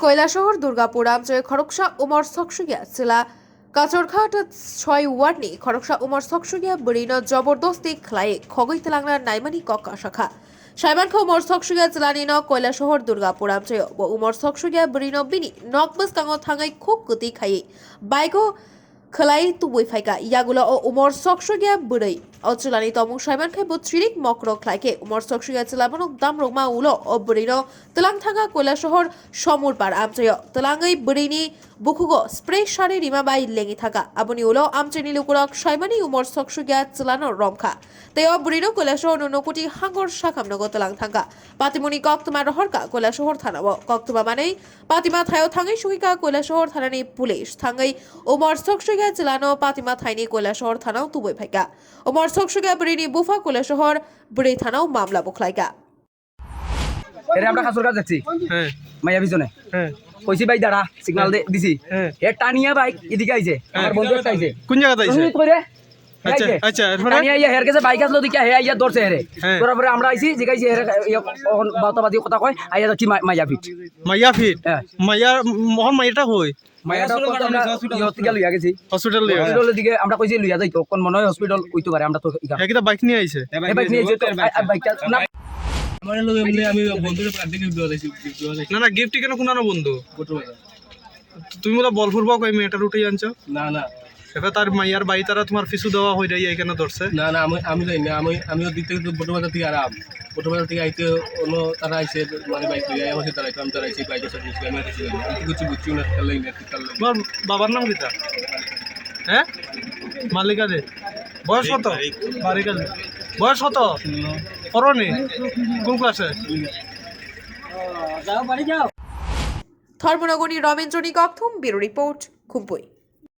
কৈলাসহর দুর্গাপুর অঞ্চলে খরকসা উমর সকচুকিয়া জেলা কাচরঘাট 6 ওয়ার্ডনি খরকসা উমর সকচুকিয়া বৃণ জবরদস্তি খ্লাই খগই তেলাংনা নাইমানি কক্কা শাখা সাইবানখা উমর সকচুকিয়া জেলানি ন কৈলাসহর দুর্গাপুর অঞ্চলে উমর সকচুকিয়া বৃণ বিনি নকবস কাঙ্গ থাঙ্গাই খুব গতি খাই বাইকো খলাই তুবই ফাইকা ইয়াগুলো ও উমর সকচুকিয়া বৃই অচলানি তমুং সাইবানখাই বত্রিক মকর খ্লাইকে উমর সকচুকিয়া জেলাবনক দাম রগমা উলো ও বৃণ তেলাং থাঙ্গা কৈলাসহর সমুরপার আমচয় তেলাঙ্গাই বৃনি বুখুগো স্প্রে সারে রিমা বাই লেঙি থাকা আবনি উলো আমচেনি লুকুরক সাইবানি উমর সকচুকিয়া জেলানো রমখা তেও বৃণ কৈলাসহর ননকুটি হাঙ্গর শাখামনগ তেলাং থাঙ্গা পাতিমুনি কক্তমা রহরকা কৈলাসহর থানাব কক্তমা মানে পাতিমা থায়ো থাঙ্গাই সুকিকা কৈলাসহর থানানি পুলিশ থাঙ্গাই উমর সকচুকিয়া জেলানো পাতিমা থাইনি কৈলাসহর থানাও তুবই ফাইকা উমর সকচুকিয়া বৃনি বুফা কৈলাসহর বৃ থানাও মামলা বখলাইকা এরে আমরা কাজর কাজ যাচ্ছি হ্যাঁ মাইয়া বিজনে হ্যাঁ কইছি ভাই দাঁড়া সিগন্যাল দিছি এ টানিয়া বাইক এদিকে আইছে আমার বন্ধু একটা আইছে কোন জায়গাতে আইছে তুমি কইরে আচ্ছা আচ্ছা টানিয়া ইয়া হের কাছে বাইক আসলো দিকে হে আইয়া ধরছে হেরে তারপরে আমরা আইছি জিগাইছি হেরে বাতবাদি কথা কয় আইয়া কি মাইয়া ফিট মাইয়া মোহন মাইয়াটা কই মাইয়াটা হসপিটাল লইয়া গেছি হসপিটালের দিকে আমরা কইছি লইয়া যাইতো কোন মনে হয় হসপিটাল কইতে পারে আমরা তো একটা বাইক নিয়ে আইছে বাইক নিয়ে যেতে বাইকটা না আমার লোক এমনি আমি বন্ধুদের পার্টি গিফট দিয়েছি না না গিফট কেন কোনানো বন্ধু তুমি বলা বল ফুরবা কই মেয়েটা রুটি আনছো না না এবার তার মাইয়ার বাড়ি তারা তোমার পিছু দেওয়া হয়ে যায় এখানে ধরছে না না আমি যাই না আমি ওদিক থেকে বটবাজার থেকে আরাম বটবাজার থেকে আইতে অন্য তারা আইসে মানে বাইক লিয়ে আসে তারা আমি তারা আইসে বাইকে সার্ভিস আমি কিছু বুঝছি না খেলাই না তোমার বাবার নাম কিতা হ্যাঁ মালিকা দে বয়স কত বাড়িকা দে বয়স কত করনি কোন ক্লাসে ধর্মনগরী রমেন্দ্রনী কক্থম ব্যুরো রিপোর্ট খুম্পুই।